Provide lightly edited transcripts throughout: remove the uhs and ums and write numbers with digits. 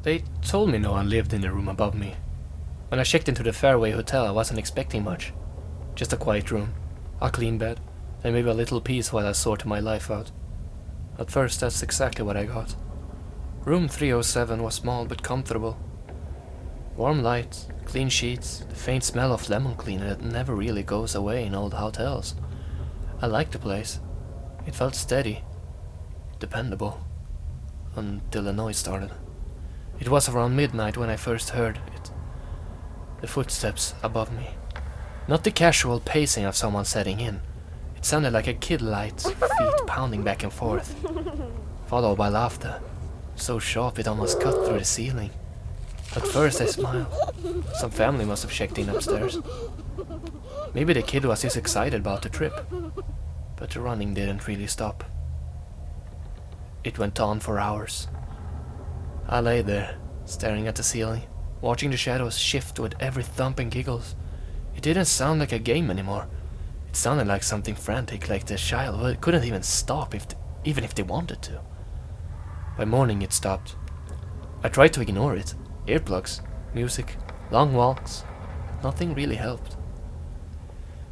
They told me no one lived in the room above me. When I checked into the Fairway hotel, I wasn't expecting much. Just a quiet room, a clean bed, and maybe a little peace while I sorted my life out. At first, that's exactly what I got. Room 307 was small but comfortable. Warm light, clean sheets, the faint smell of lemon cleaner that never really goes away in old hotels. I liked the place. It felt steady, dependable, until the noise started. It was around midnight when I first heard it. The footsteps above me. Not the casual pacing of someone setting in. It sounded like a kid light feet pounding back and forth, followed by laughter, so sharp it almost cut through the ceiling. At first I smiled. Some family must have checked in upstairs. Maybe the kid was just excited about the trip. But the running didn't really stop. It went on for hours. I lay there, staring at the ceiling, watching the shadows shift with every thump and giggles. It didn't sound like a game anymore. It sounded like something frantic, like the child couldn't even stop even if they wanted to. By morning it stopped. I tried to ignore it. Earplugs, music, long walks. Nothing really helped.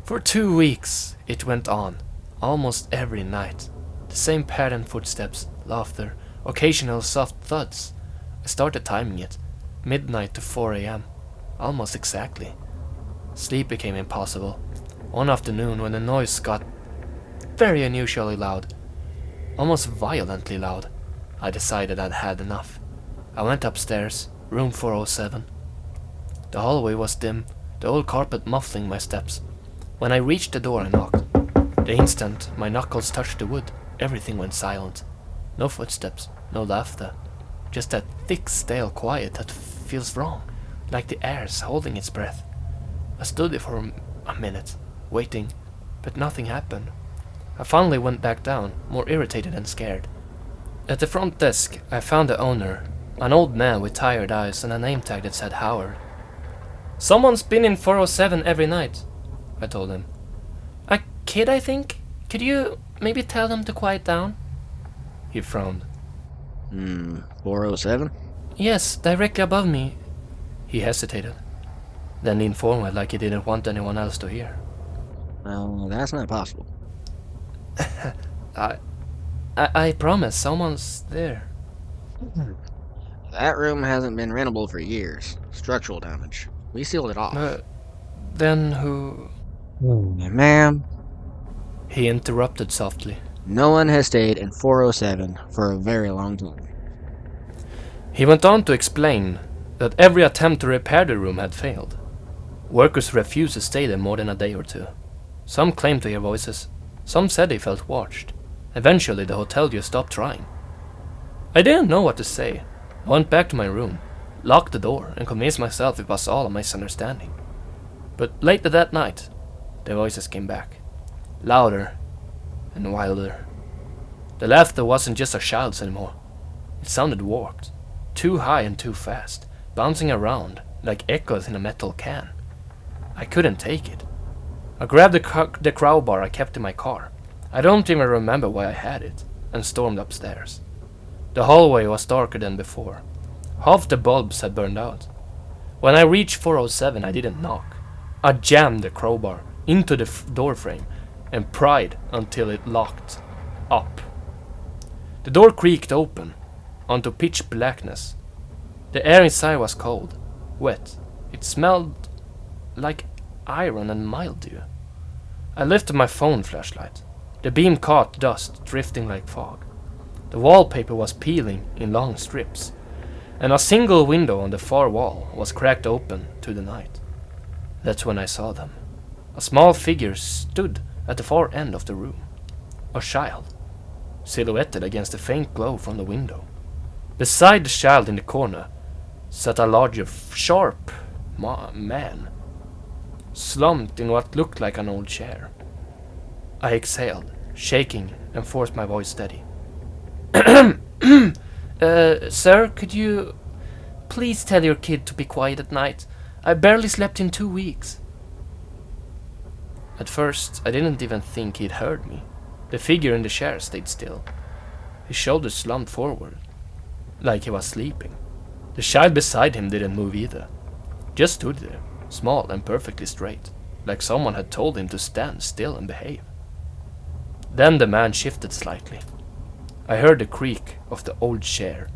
For 2 weeks it went on, almost every night. The same pattern footsteps, laughter, occasional soft thuds. I started timing it, midnight to 4 a.m., almost exactly. Sleep became impossible. One afternoon when the noise got very unusually loud, almost violently loud, I decided I'd had enough. I went upstairs, room 407. The hallway was dim, the old carpet muffling my steps. When I reached the door I knocked. The instant my knuckles touched the wood, everything went silent. No footsteps, no laughter. Just that thick, stale quiet that feels wrong, like the air's holding its breath. I stood there for a minute, waiting, but nothing happened. I finally went back down, more irritated than scared. At the front desk, I found the owner, an old man with tired eyes and a name tag that said Howard. "Someone's been in 407 every night," I told him. "A kid, I think? Could you maybe tell them to quiet down?" He frowned. 407? "Yes, directly above me." He hesitated, then leaned forward like he didn't want anyone else to hear. Well, that's not possible. I promise, someone's there. That room hasn't been rentable for years. Structural damage. We sealed it off. Then who... Ma'am, He interrupted softly. no one has stayed in 407 for a very long time. He went on to explain that every attempt to repair the room had failed. Workers refused to stay there more than a day or two. Some claimed to hear voices. Some said they felt watched. Eventually the hotel just stopped trying. I didn't know what to say. I went back to my room, locked the door, and convinced myself it was all a misunderstanding. But later that night, the voices came back. Louder and wilder. The laughter wasn't just a child's anymore. It sounded warped. Too high and too fast, bouncing around like echoes in a metal can. I couldn't take it. I grabbed the crowbar I kept in my car. I don't even remember why I had it, and stormed upstairs. The hallway was darker than before. Half the bulbs had burned out. When I reached 407, I didn't knock. I jammed the crowbar into the door frame and pried until it locked up. The door creaked open onto pitch blackness. The air inside was cold, wet. It smelled like iron and mildew. I lifted my phone flashlight. The beam caught dust drifting like fog. The wallpaper was peeling in long strips, and a single window on the far wall was cracked open to the night. That's when I saw them. A small figure stood at the far end of the room. A child, silhouetted against the faint glow from the window. Beside the child in the corner sat a larger, sharp man, slumped in what looked like an old chair. I exhaled, shaking, and forced my voice steady. Sir, could you please tell your kid to be quiet at night? I barely slept in 2 weeks. At first, I didn't even think he'd heard me. The figure in the chair stayed still. His shoulders slumped forward, like he was sleeping. The child beside him didn't move either. Just stood there, small and perfectly straight, like someone had told him to stand still and behave. Then the man shifted slightly. I heard the creak of the old chair,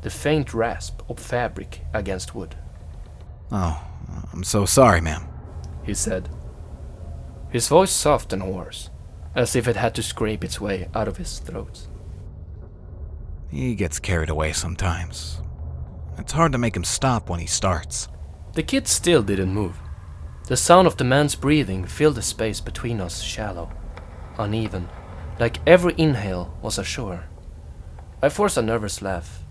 the faint rasp of fabric against wood. "Oh, I'm so sorry, ma'am," he said. His voice soft and hoarse, as if it had to scrape its way out of his throat. "He gets carried away sometimes. It's hard to make him stop when he starts." The kid still didn't move. The sound of the man's breathing filled the space between us shallow, uneven, like every inhale was a shore. I forced a nervous laugh.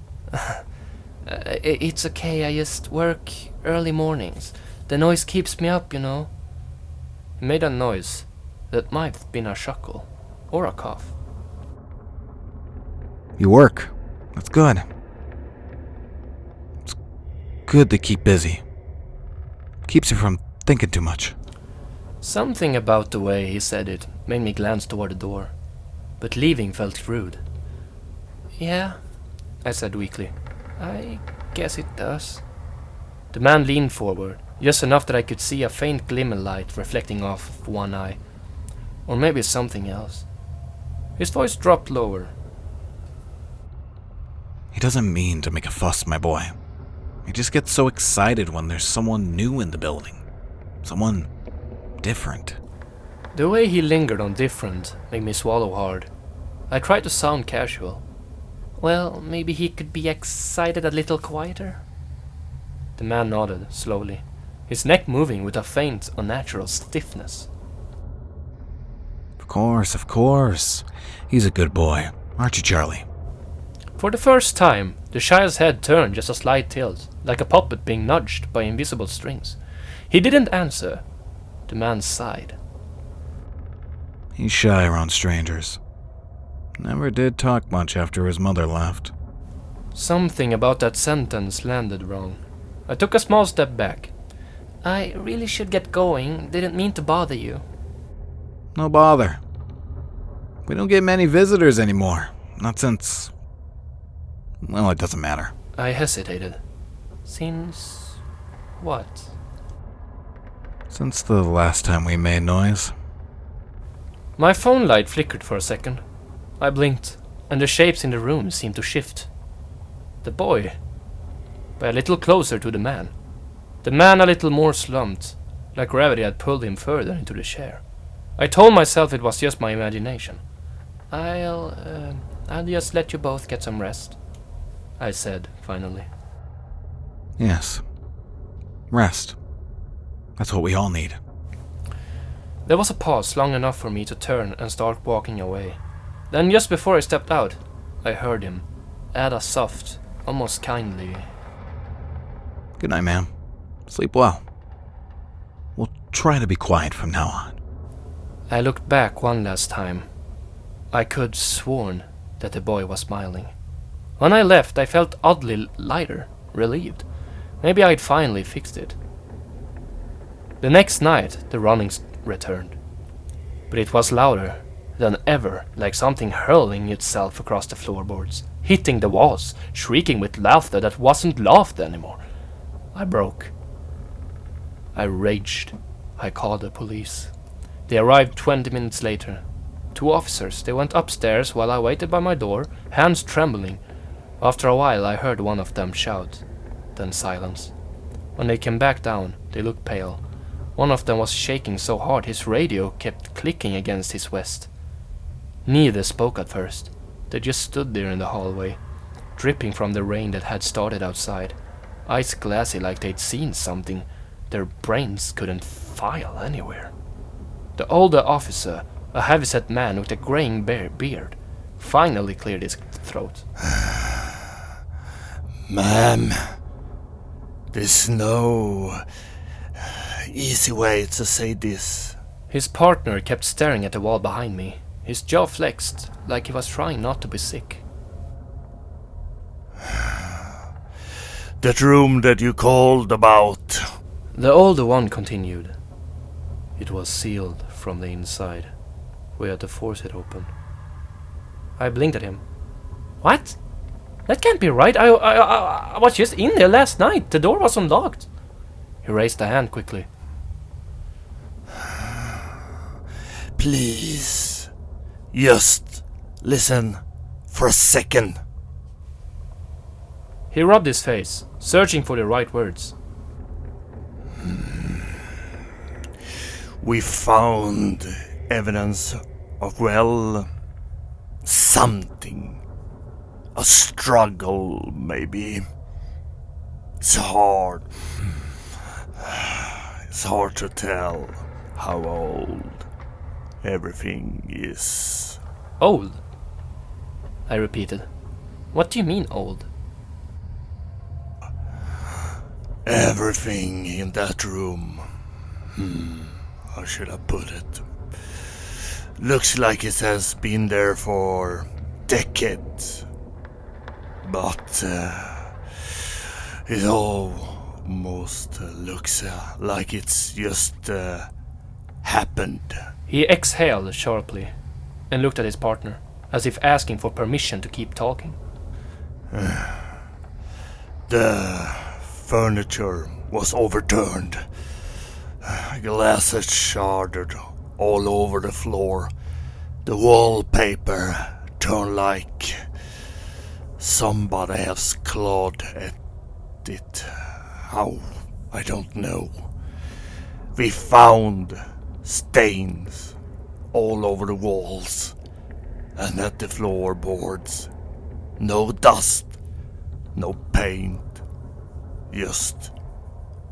It's okay, I just work early mornings. The noise keeps me up, you know. He made a noise that might have been a chuckle or a cough. "You work. That's good. It's good to keep busy. Keeps you from thinking too much." Something about the way he said it made me glance toward the door, but leaving felt rude. "Yeah," I said weakly. "I guess it does." The man leaned forward, just enough that I could see a faint glimmer light reflecting off of one eye. Or maybe something else. His voice dropped lower. "He doesn't mean to make a fuss, my boy. He just gets so excited when there's someone new in the building. Someone different." The way he lingered on different made me swallow hard. I tried to sound casual. Well, maybe he could be excited a little quieter? The man nodded, slowly, his neck moving with a faint, unnatural stiffness. Of course. He's a good boy, aren't you, Charlie?" For the first time, the child's head turned just a slight tilt, like a puppet being nudged by invisible strings. He didn't answer. The man sighed. "He's shy around strangers. Never did talk much after his mother left." Something about that sentence landed wrong. I took a small step back. "I really should get going. Didn't mean to bother you." "No bother. We don't get many visitors anymore. Not since... well, it doesn't matter." I hesitated. "Since... what?" "Since the last time we made noise." My phone light flickered for a second. I blinked, and the shapes in the room seemed to shift. The boy, by a little closer to the man. The man a little more slumped, like gravity had pulled him further into the chair. I told myself it was just my imagination. I'll just let you both get some rest," I said, finally. "Yes. Rest. That's what we all need." There was a pause long enough for me to turn and start walking away. Then just before I stepped out, I heard him add a soft, almost kindly, "Good night, ma'am. Sleep well. We'll try to be quiet from now on." I looked back one last time. I could sworn that the boy was smiling. When I left, I felt oddly lighter, relieved. Maybe I'd finally fixed it. The next night, the runnings returned. But it was louder than ever, like something hurling itself across the floorboards, hitting the walls, shrieking with laughter that wasn't laughed anymore. I broke. I raged. I called the police. They arrived 20 minutes later. 2 officers. They went upstairs while I waited by my door, hands trembling. After a while I heard one of them shout, then silence. When they came back down, they looked pale. One of them was shaking so hard his radio kept clicking against his vest. Neither spoke at first. They just stood there in the hallway, dripping from the rain that had started outside, eyes glassy like they'd seen something their brains couldn't file anywhere. The older officer, a heavy-set man with a graying beard, finally cleared his throat. "Ma'am, there's no easy way to say this." His partner kept staring at the wall behind me. His jaw flexed, like he was trying not to be sick. "That room that you called about." The older one continued. It was sealed from the inside. We had to force it open. I blinked at him. "What?" That can't be right. I was just in there last night. The door was unlocked. He raised a hand quickly. Please, just listen for a second. He rubbed his face, searching for the right words. We found evidence of, well, something. A struggle, maybe. It's hard. It's hard to tell how old everything is. Old? I repeated. What do you mean old? Everything in that room. How should I put it? Looks like it has been there for decades. But it almost looks like it's just happened. He exhaled sharply and looked at his partner, as if asking for permission to keep talking. The furniture was overturned. Glasses shattered all over the floor. The wallpaper turned like somebody has clawed at it. How? I don't know. We found stains all over the walls and at the floorboards. No dust, no paint, just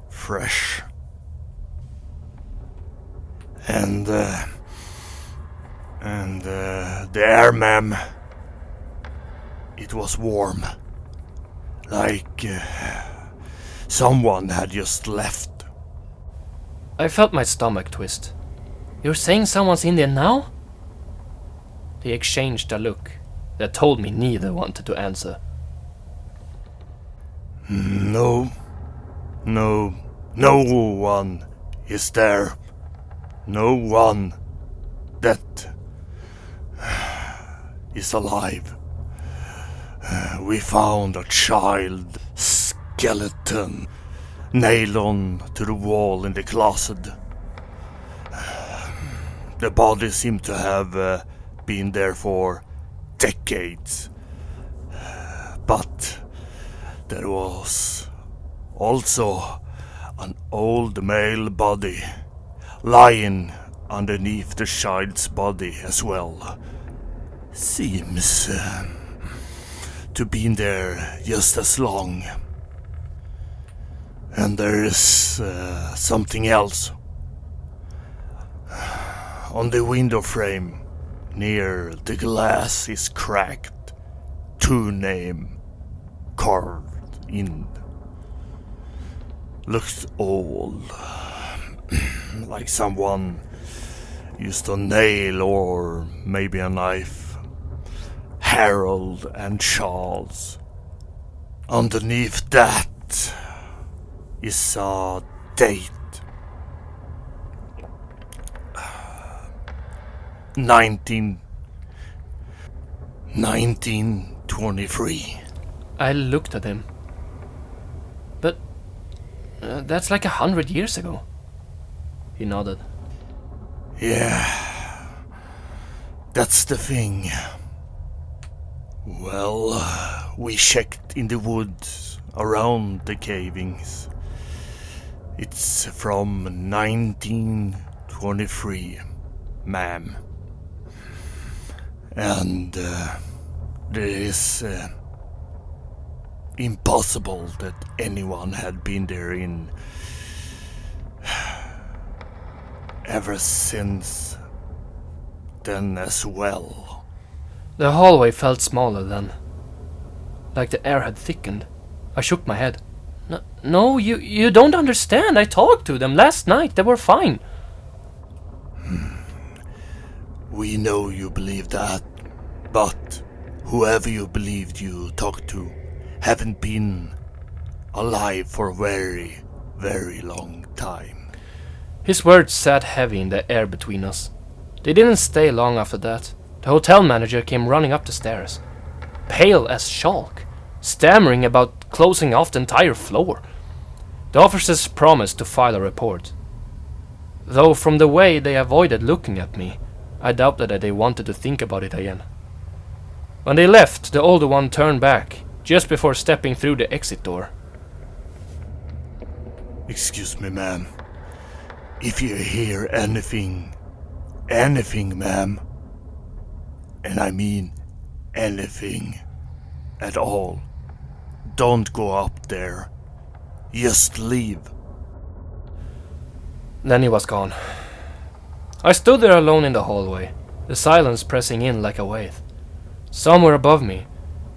fresh. And the air, ma'am, it was warm. Like someone had just left. I felt my stomach twist. You're saying someone's in there now? They exchanged a look that told me neither wanted to answer. No one is there. No one that is alive. We found a child skeleton nailed on to the wall in the closet. The body seemed to have been there for decades. But there was also an old male body lying underneath the child's body as well. Seems to be in there just as long. And there is something else. On the window frame near the glass is cracked. 2 names carved in. Looks old. Like someone used a nail or maybe a knife. Harold and Charles. Underneath that is a date. 1923. I looked at him. But that's like 100 years ago. He nodded. Yeah, that's the thing. Well, we checked in the woods around the cavings. It's from 1923, ma'am. And it is impossible that anyone had been there in ever since then as well. The hallway felt smaller then. Like the air had thickened. I shook my head. No, you don't understand. I talked to them last night. They were fine. We know you believe that, but whoever you believed you talked to haven't been alive for a very, very long time. His words sat heavy in the air between us. They didn't stay long after that. The hotel manager came running up the stairs, pale as chalk, stammering about closing off the entire floor. The officers promised to file a report. Though from the way they avoided looking at me, I doubted that they wanted to think about it again. When they left, the older one turned back, just before stepping through the exit door. Excuse me, ma'am. If you hear anything, ma'am, and I mean anything at all, don't go up there. Just leave. Then he was gone. I stood there alone in the hallway, the silence pressing in like a wave. Somewhere above me,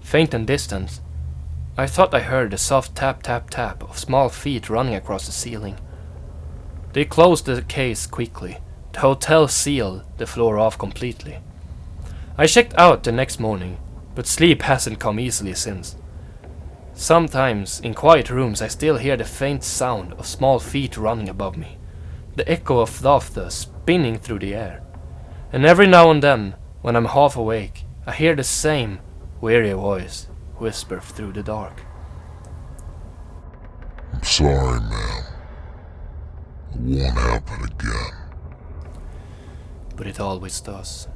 faint and distant, I thought I heard the soft tap tap tap of small feet running across the ceiling. They closed the case quickly. The hotel sealed the floor off completely. I checked out the next morning, but sleep hasn't come easily since. Sometimes, in quiet rooms, I still hear the faint sound of small feet running above me, the echo of laughter spinning through the air. And every now and then, when I'm half awake, I hear the same weary voice whisper through the dark. I'm sorry, ma'am. It won't happen again. But it always does.